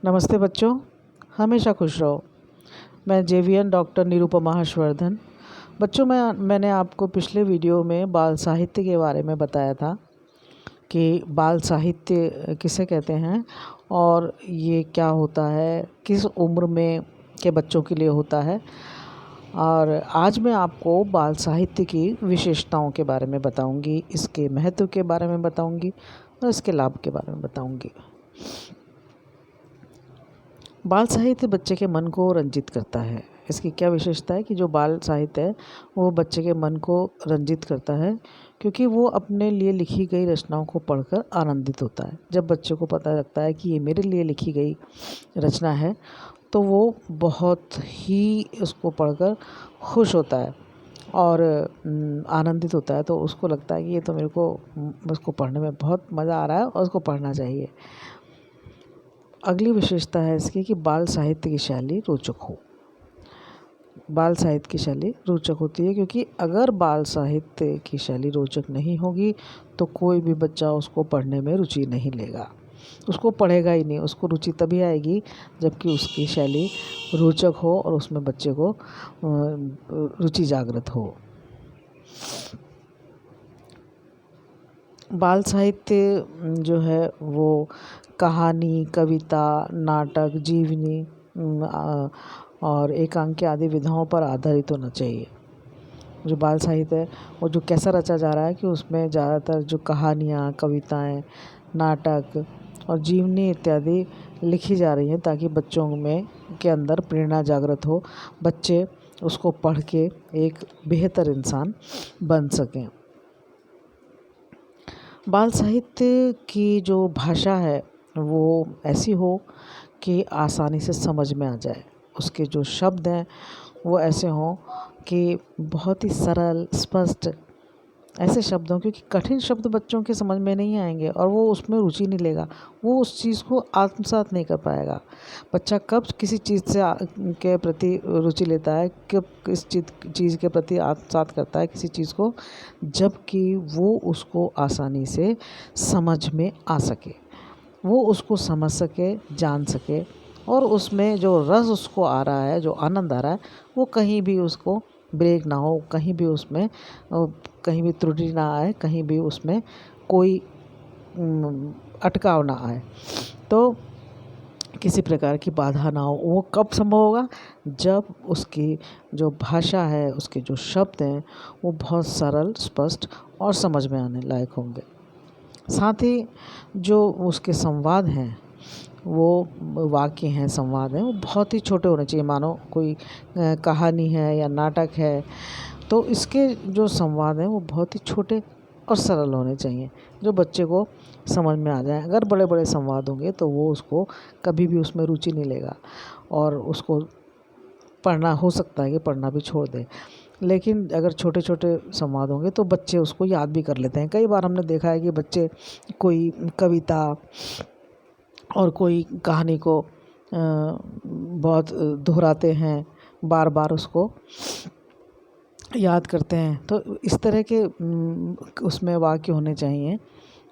नमस्ते बच्चों, हमेशा खुश रहो। मैं जेवीएन डॉक्टर निरुपमा हर्षवर्धन। बच्चों, मैंने आपको पिछले वीडियो में बाल साहित्य के बारे में बताया था कि बाल साहित्य किसे कहते हैं और ये क्या होता है, किस उम्र में के बच्चों के लिए होता है। और आज मैं आपको बाल साहित्य की विशेषताओं के बारे में बताऊंगी, इसके महत्व के बारे में बताऊंगी और इसके लाभ के बारे में बताऊंगी। बाल साहित्य बच्चे के मन को रंजित करता है। इसकी क्या विशेषता है कि जो बाल साहित्य है वो बच्चे के मन को रंजित करता है, क्योंकि वो अपने लिए लिखी गई रचनाओं को पढ़कर आनंदित होता है। जब बच्चे को पता लगता है कि ये मेरे लिए लिखी गई रचना है तो वो बहुत ही उसको पढ़कर खुश होता है और आनंदित होता है। तो उसको लगता है कि ये तो मेरे को उसको पढ़ने में बहुत मज़ा आ रहा है और उसको पढ़ना चाहिए। अगली विशेषता है इसकी कि बाल साहित्य की शैली रोचक हो। बाल साहित्य की शैली रोचक होती है, क्योंकि अगर बाल साहित्य की शैली रोचक नहीं होगी तो कोई भी बच्चा उसको पढ़ने में रुचि नहीं लेगा, उसको पढ़ेगा ही नहीं। उसको रुचि तभी आएगी जबकि उसकी शैली रोचक हो और उसमें बच्चे को रुचि जागृत हो। बाल साहित्य जो है वो कहानी, कविता, नाटक, जीवनी और एकांकी आदि विधाओं पर आधारित होना चाहिए। जो बाल साहित्य है वो जो कैसा रचा जा रहा है कि उसमें ज़्यादातर जो कहानियाँ, कविताएं, नाटक और जीवनी इत्यादि लिखी जा रही हैं ताकि बच्चों में के अंदर प्रेरणा जागृत हो, बच्चे उसको पढ़ के एक बेहतर इंसान बन सकें। बाल साहित्य की जो भाषा है वो ऐसी हो कि आसानी से समझ में आ जाए। उसके जो शब्द हैं वो ऐसे हों कि बहुत ही सरल, स्पष्ट ऐसे शब्द हों, क्योंकि कठिन शब्द बच्चों के समझ में नहीं आएंगे और वो उसमें रुचि नहीं लेगा, वो उस चीज़ को आत्मसात नहीं कर पाएगा। बच्चा कब किसी चीज़ से के प्रति रुचि लेता है, कब किस चीज़ के प्रति आत्मसात करता है किसी चीज़ को, जबकि वो उसको आसानी से समझ में आ सके, वो उसको समझ सके, जान सके और उसमें जो रस उसको आ रहा है, जो आनंद आ रहा है, वो कहीं भी उसको ब्रेक ना हो, कहीं भी उसमें कहीं भी त्रुटि ना आए, कहीं भी उसमें कोई अटकाव ना आए, तो किसी प्रकार की बाधा ना हो। वो कब संभव होगा? जब उसकी जो भाषा है, उसके जो शब्द हैं वो बहुत सरल, स्पष्ट और समझ में आने लायक होंगे। साथ ही जो उसके संवाद हैं, वो वाक्य हैं, संवाद हैं, वो बहुत ही छोटे होने चाहिए। मानो कोई कहानी है या नाटक है तो इसके जो संवाद हैं वो बहुत ही छोटे और सरल होने चाहिए, जो बच्चे को समझ में आ जाए। अगर बड़े बड़े संवाद होंगे तो वो उसको कभी भी उसमें रुचि नहीं लेगा और उसको पढ़ना, हो सकता है कि पढ़ना भी छोड़ दे। लेकिन अगर छोटे छोटे संवाद होंगे तो बच्चे उसको याद भी कर लेते हैं। कई बार हमने देखा है कि बच्चे कोई कविता और कोई कहानी को बहुत दोहराते हैं, बार बार उसको याद करते हैं। तो इस तरह के उसमें वाक्य होने चाहिए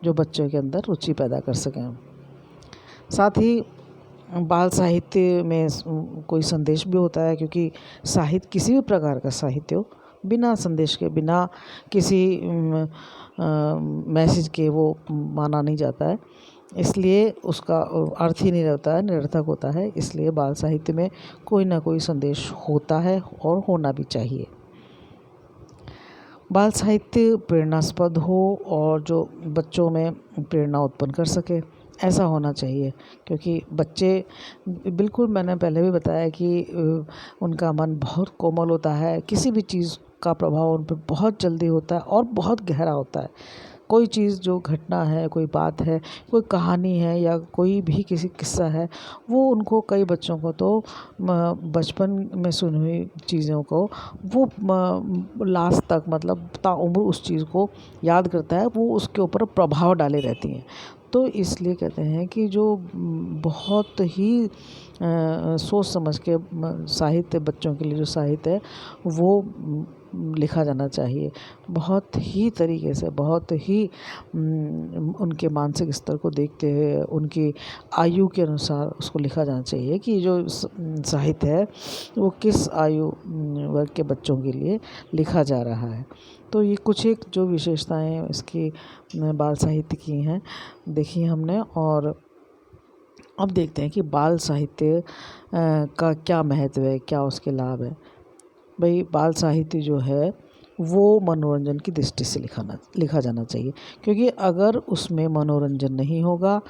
जो बच्चों के अंदर रुचि पैदा कर सकें। साथ ही बाल साहित्य में कोई संदेश भी होता है, क्योंकि साहित्य किसी भी प्रकार का साहित्य हो, बिना संदेश के, बिना किसी मैसेज के वो माना नहीं जाता है, इसलिए उसका अर्थ ही नहीं रहता है, निरर्थक होता है। इसलिए बाल साहित्य में कोई ना कोई संदेश होता है और होना भी चाहिए। बाल साहित्य प्रेरणास्पद हो और जो बच्चों में प्रेरणा उत्पन्न कर सके, ऐसा होना चाहिए। क्योंकि बच्चे, बिल्कुल मैंने पहले भी बताया कि उनका मन बहुत कोमल होता है, किसी भी चीज़ का प्रभाव उन पर बहुत जल्दी होता है और बहुत गहरा होता है। कोई चीज़, जो घटना है, कोई बात है, कोई कहानी है या कोई भी किसी किस्सा है, वो उनको, कई बच्चों को तो बचपन में सुनी हुई चीज़ों को वो लास्ट तक, मतलब ताउम्र उस चीज़ को याद करता है, वो उसके ऊपर प्रभाव डाले रहती हैं। तो इसलिए कहते हैं कि जो बहुत ही सोच समझ के साहित्य, बच्चों के लिए जो साहित्य है वो लिखा जाना चाहिए। बहुत ही तरीके से, बहुत ही उनके मानसिक स्तर को देखते हुए, उनकी आयु के अनुसार उसको लिखा जाना चाहिए कि जो साहित्य है वो किस आयु वर्ग के बच्चों के लिए लिखा जा रहा है। तो ये कुछ एक जो विशेषताएं इसकी बाल साहित्य की हैं देखी हमने। और अब देखते हैं कि बाल साहित्य का क्या महत्व है, क्या उसके लाभ है। भाई बाल साहित्य जो है वो मनोरंजन की दृष्टि से लिखा जाना चाहिए, क्योंकि अगर उसमें मनोरंजन नहीं होगा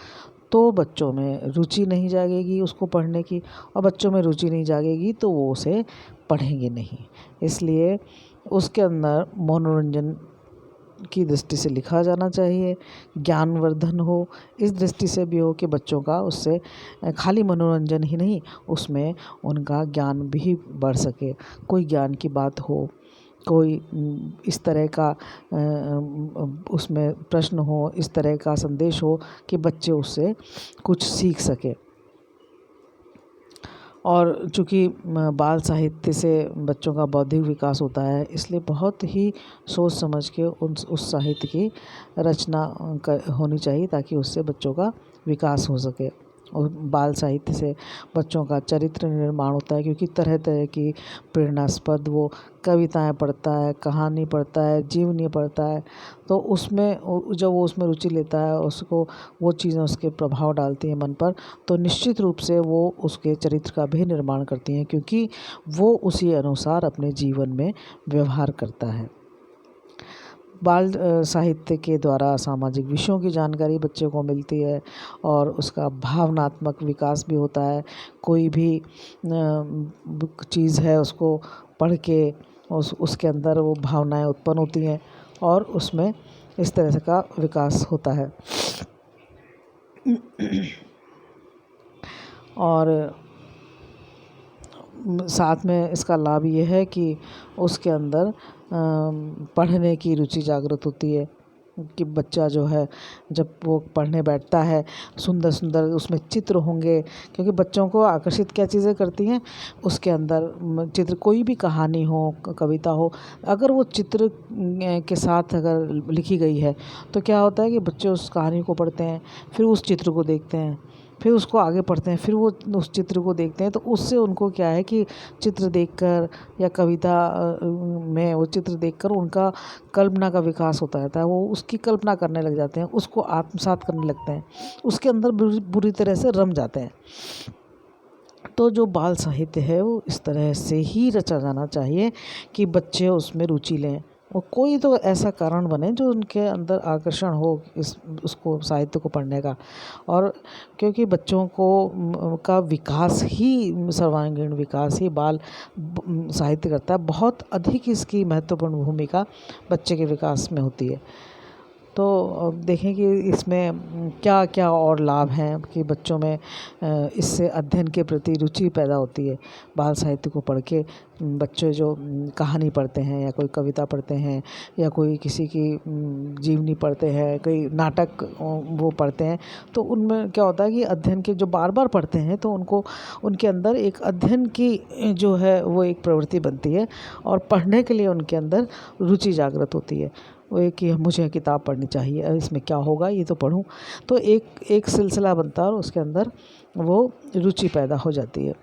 तो बच्चों में रुचि नहीं जागेगी उसको पढ़ने की, और बच्चों में रुचि नहीं जागेगी तो वो उसे पढ़ेंगे नहीं। इसलिए उसके अंदर मनोरंजन की दृष्टि से लिखा जाना चाहिए, ज्ञानवर्धन हो इस दृष्टि से भी हो कि बच्चों का उससे खाली मनोरंजन ही नहीं, उसमें उनका ज्ञान भी बढ़ सके। कोई ज्ञान की बात हो, कोई इस तरह का उसमें प्रश्न हो, इस तरह का संदेश हो कि बच्चे उससे कुछ सीख सके। और चूँकि बाल साहित्य से बच्चों का बौद्धिक विकास होता है, इसलिए बहुत ही सोच समझ के उस साहित्य की रचना होनी चाहिए ताकि उससे बच्चों का विकास हो सके। और बाल साहित्य से बच्चों का चरित्र निर्माण होता है, क्योंकि तरह तरह की प्रेरणास्पद वो कविताएं पढ़ता है, कहानी पढ़ता है, जीवनी पढ़ता है। तो उसमें जब वो उसमें रुचि लेता है, उसको वो चीज़ें उसके प्रभाव डालती हैं मन पर, तो निश्चित रूप से वो उसके चरित्र का भी निर्माण करती हैं, क्योंकि वो उसी अनुसार अपने जीवन में व्यवहार करता है। बाल साहित्य के द्वारा सामाजिक विषयों की जानकारी बच्चे को मिलती है और उसका भावनात्मक विकास भी होता है। कोई भी चीज़ है उसको पढ़ के उसके अंदर वो भावनाएं उत्पन्न होती हैं और उसमें इस तरह से का विकास होता है। और साथ में इसका लाभ ये है कि उसके अंदर पढ़ने की रुचि जागृत होती है कि बच्चा जो है जब वो पढ़ने बैठता है, सुंदर सुंदर उसमें चित्र होंगे, क्योंकि बच्चों को आकर्षित क्या चीज़ें करती हैं, उसके अंदर चित्र, कोई भी कहानी हो, कविता हो, अगर वो चित्र के साथ अगर लिखी गई है तो क्या होता है कि बच्चे उस कहानी को पढ़ते हैं, फिर उस चित्र को देखते हैं, फिर उसको आगे पढ़ते हैं, फिर वो उस चित्र को देखते हैं। तो उससे उनको क्या है कि चित्र देखकर या कविता में वो चित्र देखकर उनका कल्पना का विकास होता रहता है। वो उसकी कल्पना करने लग जाते हैं, उसको आत्मसात करने लगते हैं, उसके अंदर बुरी तरह से रम जाते हैं। तो जो बाल साहित्य है वो इस तरह से ही रचा जाना चाहिए कि बच्चे उसमें रुचि लें, और कोई तो ऐसा कारण बने जो उनके अंदर आकर्षण हो उसको साहित्य को पढ़ने का। और क्योंकि बच्चों को का विकास ही, सर्वांगीण विकास ही बाल साहित्य करता है। बहुत अधिक इसकी महत्वपूर्ण भूमिका बच्चे के विकास में होती है। तो अब देखें कि इसमें क्या क्या और लाभ हैं कि बच्चों में इससे अध्ययन के प्रति रुचि पैदा होती है। बाल साहित्य को पढ़ के बच्चे जो कहानी पढ़ते हैं या कोई कविता पढ़ते हैं या कोई किसी की जीवनी पढ़ते हैं, कोई नाटक वो पढ़ते हैं, तो उनमें क्या होता है कि अध्ययन के जो बार बार पढ़ते हैं तो उनको उनके अंदर एक अध्ययन की जो है वो एक प्रवृत्ति बनती है और पढ़ने के लिए उनके अंदर रुचि जागृत होती है। वो एक कि मुझे किताब पढ़नी चाहिए, इसमें क्या होगा ये तो पढूं, तो एक सिलसिला बनता है और उसके अंदर वो रुचि पैदा हो जाती है।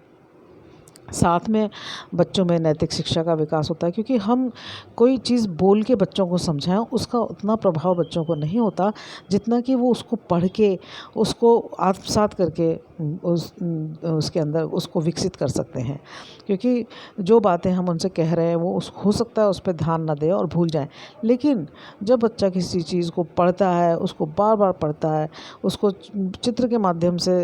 साथ में बच्चों में नैतिक शिक्षा का विकास होता है, क्योंकि हम कोई चीज़ बोल के बच्चों को समझाएं उसका उतना प्रभाव बच्चों को नहीं होता जितना कि वो उसको पढ़ के उसको आत्मसात करके उसके अंदर उसको विकसित कर सकते हैं। क्योंकि जो बातें हम उनसे कह रहे हैं वो हो सकता है उस पर ध्यान ना दें और भूल जाएं, लेकिन जब बच्चा किसी चीज़ को पढ़ता है, उसको बार बार पढ़ता है, उसको चित्र के माध्यम से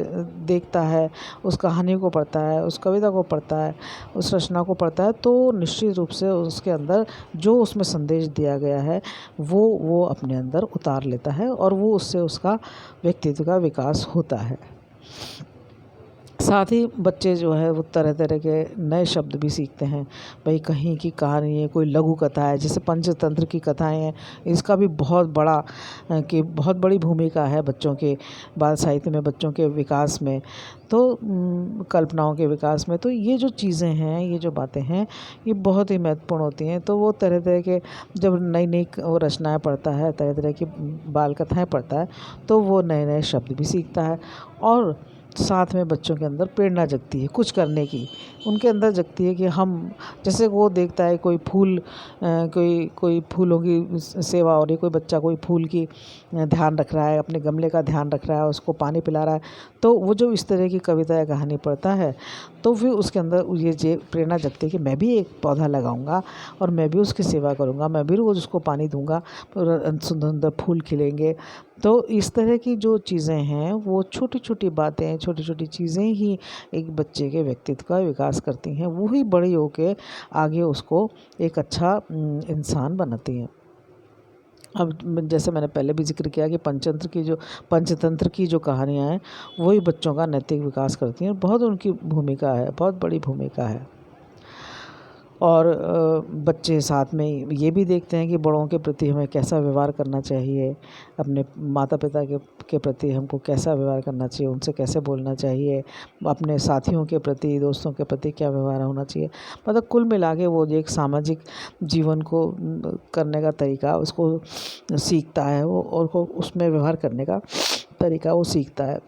देखता है, उस कहानी को पढ़ता है, उस कविता को पढ़ता है, उस रचना को पढ़ता है, तो निश्चित रूप से उसके अंदर जो उसमें संदेश दिया गया है वो अपने अंदर उतार लेता है और वो उससे उसका व्यक्तित्व का विकास होता है। साथ ही बच्चे जो है वो तरह तरह के नए शब्द भी सीखते हैं। भाई कहीं की कहानी है, कोई लघु कथा है, जैसे पंचतंत्र की कथाएं हैं, इसका भी बहुत बड़ी भूमिका है बच्चों के बाल साहित्य में, बच्चों के विकास में, तो कल्पनाओं के विकास में। तो ये जो चीज़ें हैं, ये जो बातें हैं, ये बहुत ही महत्वपूर्ण होती हैं। तो वो तरह तरह के जब नई नई वो रचनाएँ पढ़ता है, तरह तरह की बाल कथाएँ पढ़ता है, तो वो नए नए शब्द भी सीखता है। और साथ में बच्चों के अंदर प्रेरणा जगती है कुछ करने की, उनके अंदर जगती है कि हम, जैसे वो देखता है कोई फूल, कोई फूलों की सेवा हो रही है, कोई बच्चा कोई फूल की ध्यान रख रहा है, अपने गमले का ध्यान रख रहा है, उसको पानी पिला रहा है, तो वो जो इस तरह की कविता या कहानी पढ़ता है, तो फिर उसके अंदर ये प्रेरणा जगती है कि मैं भी एक पौधा लगाऊंगा और मैं भी उसकी सेवा करूंगा, मैं भी रोज़ उसको पानी दूंगा, सुंदर सुंदर फूल खिलेंगे। तो इस तरह की जो चीज़ें हैं, वो छोटी छोटी बातें, छोटी छोटी चीज़ें ही एक बच्चे के व्यक्तित्व का विकास करती हैं, वही बड़ी होके आगे उसको एक अच्छा इंसान बनाती हैं। अब जैसे मैंने पहले भी जिक्र किया कि पंचतंत्र की जो कहानियाँ हैं, वही बच्चों का नैतिक विकास करती हैं। बहुत उनकी भूमिका है, बहुत बड़ी भूमिका है। और बच्चे साथ में ये भी देखते हैं कि बड़ों के प्रति हमें कैसा व्यवहार करना चाहिए, अपने माता पिता के प्रति हमको कैसा व्यवहार करना चाहिए, उनसे कैसे बोलना चाहिए, अपने साथियों के प्रति, दोस्तों के प्रति क्या व्यवहार होना चाहिए। मतलब कुल मिला के वो एक सामाजिक जीवन को करने का तरीका उसको सीखता है, वो और को उसमें व्यवहार करने का तरीका वो सीखता है।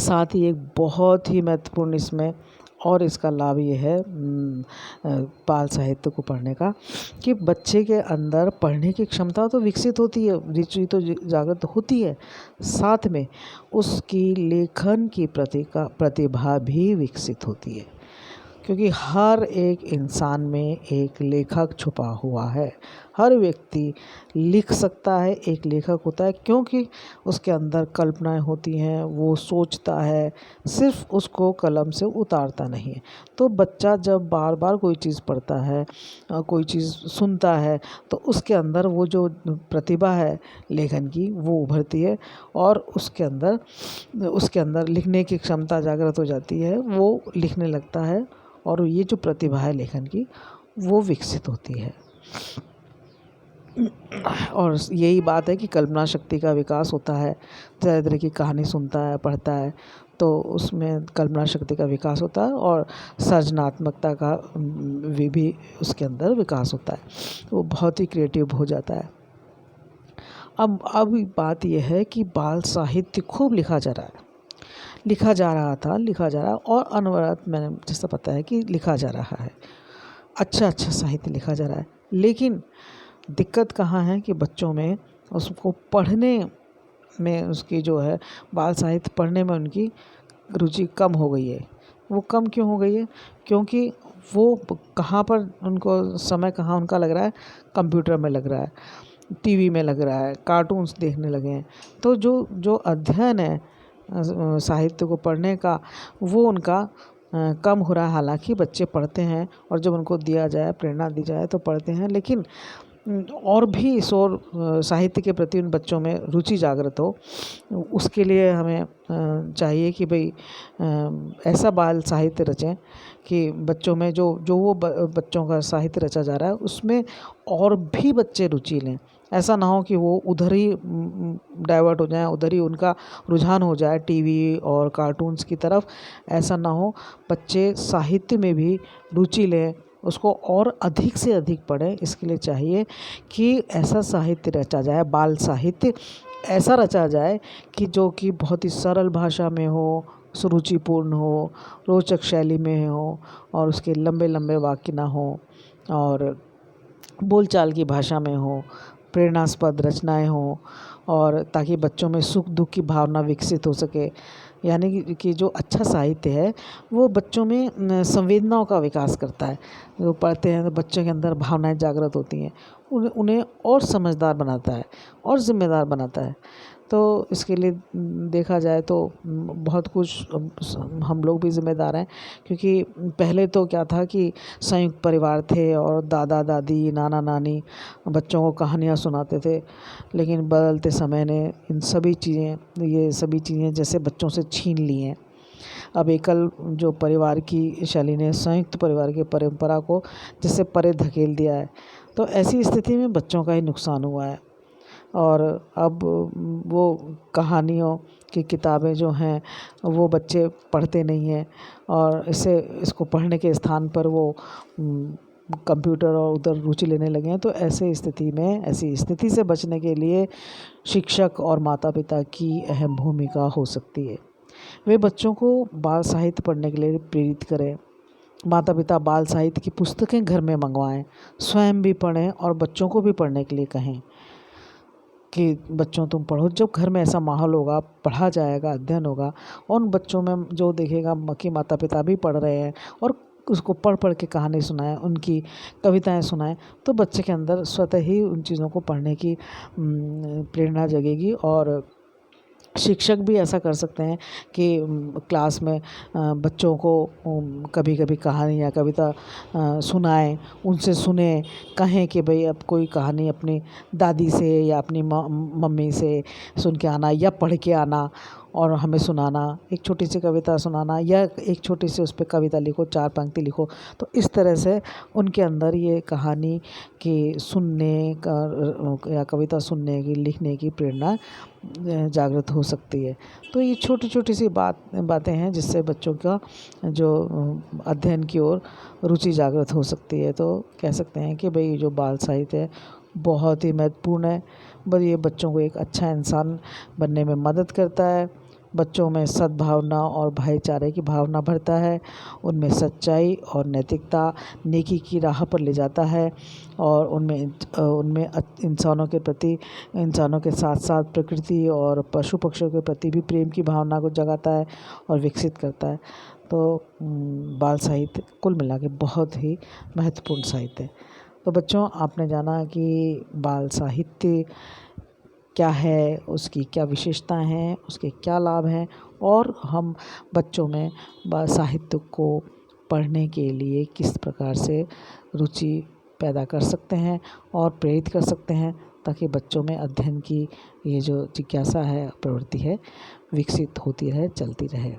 साथ ही एक बहुत ही महत्वपूर्ण इसमें और इसका लाभ ये है बाल साहित्य को पढ़ने का, कि बच्चे के अंदर पढ़ने की क्षमता तो विकसित होती है, रुचि तो जागृत होती है, साथ में उसकी लेखन की प्रतिभा भी विकसित होती है। क्योंकि हर एक इंसान में एक लेखक छुपा हुआ है, हर व्यक्ति लिख सकता है, एक लेखक होता है, क्योंकि उसके अंदर कल्पनाएं होती हैं, वो सोचता है, सिर्फ उसको कलम से उतारता नहीं है। तो बच्चा जब बार बार कोई चीज़ पढ़ता है, कोई चीज़ सुनता है, तो उसके अंदर वो जो प्रतिभा है लेखन की, वो उभरती है और उसके अंदर लिखने की क्षमता जागृत हो जाती है, वो लिखने लगता है और ये जो प्रतिभा है लेखन की, वो विकसित होती है। और यही बात है कि कल्पना शक्ति का विकास होता है। तरह तरह की कहानी सुनता है, पढ़ता है, तो उसमें कल्पना शक्ति का विकास होता है और सृजनात्मकता का भी उसके अंदर विकास होता है, वो बहुत ही क्रिएटिव हो जाता है। अब बात यह है कि बाल साहित्य खूब लिखा जा रहा है और अनवरत, मैंने जैसा पता है कि लिखा जा रहा है, अच्छा साहित्य लिखा जा रहा है। लेकिन दिक्कत कहाँ है कि बच्चों में उसको पढ़ने में, उसकी जो है बाल साहित्य पढ़ने में उनकी रुचि कम हो गई है। वो कम क्यों हो गई है? क्योंकि वो कहाँ पर उनको समय कहाँ उनका लग रहा है, कंप्यूटर में लग रहा है, टीवी में लग रहा है, कार्टून्स देखने लगे हैं। तो जो अध्ययन है साहित्य को पढ़ने का, वो उनका कम हो रहा है। हालांकि बच्चे पढ़ते हैं और जब उनको दिया जाए, प्रेरणा दी जाए तो पढ़ते हैं, लेकिन और भी साहित्य के प्रति उन बच्चों में रुचि जागृत हो, उसके लिए हमें चाहिए कि भाई ऐसा बाल साहित्य रचें कि बच्चों में जो वो बच्चों का साहित्य रचा जा रहा है, उसमें और भी बच्चे रुचि लें। ऐसा ना हो कि वो उधर ही डाइवर्ट हो जाएं, उधर ही उनका रुझान हो जाए टीवी और कार्टून्स की तरफ। ऐसा ना हो, बच्चे साहित्य में भी रुचि लें, उसको और अधिक से अधिक पढ़ें। इसके लिए चाहिए कि ऐसा साहित्य रचा जाए, बाल साहित्य ऐसा रचा जाए कि जो कि बहुत ही सरल भाषा में हो, सुरुचिपूर्ण हो, रोचक शैली में हो, और उसके लंबे लंबे वाक्य ना हो, और बोलचाल की भाषा में हो, प्रेरणास्पद रचनाएं हों, और ताकि बच्चों में सुख दुख की भावना विकसित हो सके। यानी कि जो अच्छा साहित्य है वो बच्चों में संवेदनाओं का विकास करता है। जो पढ़ते हैं तो बच्चों के अंदर भावनाएं जागृत होती हैं, उन्हें और समझदार बनाता है और ज़िम्मेदार बनाता है। तो इसके लिए देखा जाए तो बहुत कुछ हम लोग भी ज़िम्मेदार हैं, क्योंकि पहले तो क्या था कि संयुक्त परिवार थे और दादा दादी, नाना नानी बच्चों को कहानियाँ सुनाते थे। लेकिन बदलते समय ने ये सभी चीज़ें जैसे बच्चों से छीन ली हैं। अब एकल जो परिवार की शैली ने संयुक्त परिवार की परंपरा को जिससे परे धकेल दिया है। तो ऐसी स्थिति में बच्चों का ही नुकसान हुआ है। और अब वो कहानियों की किताबें जो हैं वो बच्चे पढ़ते नहीं हैं, और इसको पढ़ने के स्थान पर वो कंप्यूटर और उधर रुचि लेने लगे हैं। तो ऐसी स्थिति से बचने के लिए शिक्षक और माता पिता की अहम भूमिका हो सकती है। वे बच्चों को बाल साहित्य पढ़ने के लिए प्रेरित करें। माता पिता बाल साहित्य की पुस्तकें घर में मंगवाएं, स्वयं भी पढ़ें और बच्चों को भी पढ़ने के लिए कहें कि बच्चों तुम पढ़ो। जब घर में ऐसा माहौल होगा, पढ़ा जाएगा, अध्ययन होगा, और उन बच्चों में जो देखेगा कि माता पिता भी पढ़ रहे हैं और उसको पढ़ पढ़ के कहानी सुनाएं, उनकी कविताएं सुनाएं, तो बच्चे के अंदर स्वतः ही उन चीज़ों को पढ़ने की प्रेरणा जगेगी। और शिक्षक भी ऐसा कर सकते हैं कि क्लास में बच्चों को कभी कभी कहानी या कविता सुनाएं, उनसे सुने, कहें कि भाई अब कोई कहानी अपनी दादी से या अपनी मम्मी से सुन के आना या पढ़ के आना और हमें सुनाना, एक छोटी सी कविता सुनाना या एक छोटी सी उस पर कविता लिखो, 4 पंक्ति लिखो। तो इस तरह से उनके अंदर ये कहानी की सुनने का या कविता सुनने की, लिखने की प्रेरणा जागृत हो सकती है। तो ये छोटी छोटी सी बातें हैं जिससे बच्चों का जो अध्ययन की ओर रुचि जागृत हो सकती है। तो कह सकते हैं कि भाई जो बाल साहित्य है बहुत ही महत्वपूर्ण है। बस ये बच्चों को एक अच्छा इंसान बनने में मदद करता है, बच्चों में सद्भावना और भाईचारे की भावना भरता है, उनमें सच्चाई और नैतिकता, नेकी की राह पर ले जाता है, और उनमें इंसानों के साथ साथ प्रकृति और पशु पक्षियों के प्रति भी प्रेम की भावना को जगाता है और विकसित करता है। तो बाल साहित्य कुल मिला के बहुत ही महत्वपूर्ण साहित्य है। तो बच्चों, आपने जाना कि बाल साहित्य क्या है, उसकी क्या विशेषताएं हैं, उसके क्या लाभ हैं, और हम बच्चों में बाल साहित्य को पढ़ने के लिए किस प्रकार से रुचि पैदा कर सकते हैं और प्रेरित कर सकते हैं, ताकि बच्चों में अध्ययन की ये जो जिज्ञासा है, प्रवृत्ति है, विकसित होती रहे, चलती रहे।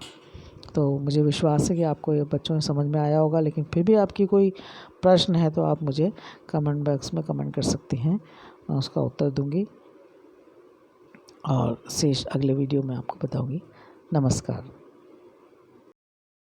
तो मुझे विश्वास है कि आपको ये बच्चों में समझ में आया होगा। लेकिन फिर भी आपकी कोई प्रश्न है तो आप मुझे कमेंट बॉक्स में कमेंट कर सकती हैं, मैं उसका उत्तर दूंगी और शेष अगले वीडियो में आपको बताऊंगी। नमस्कार।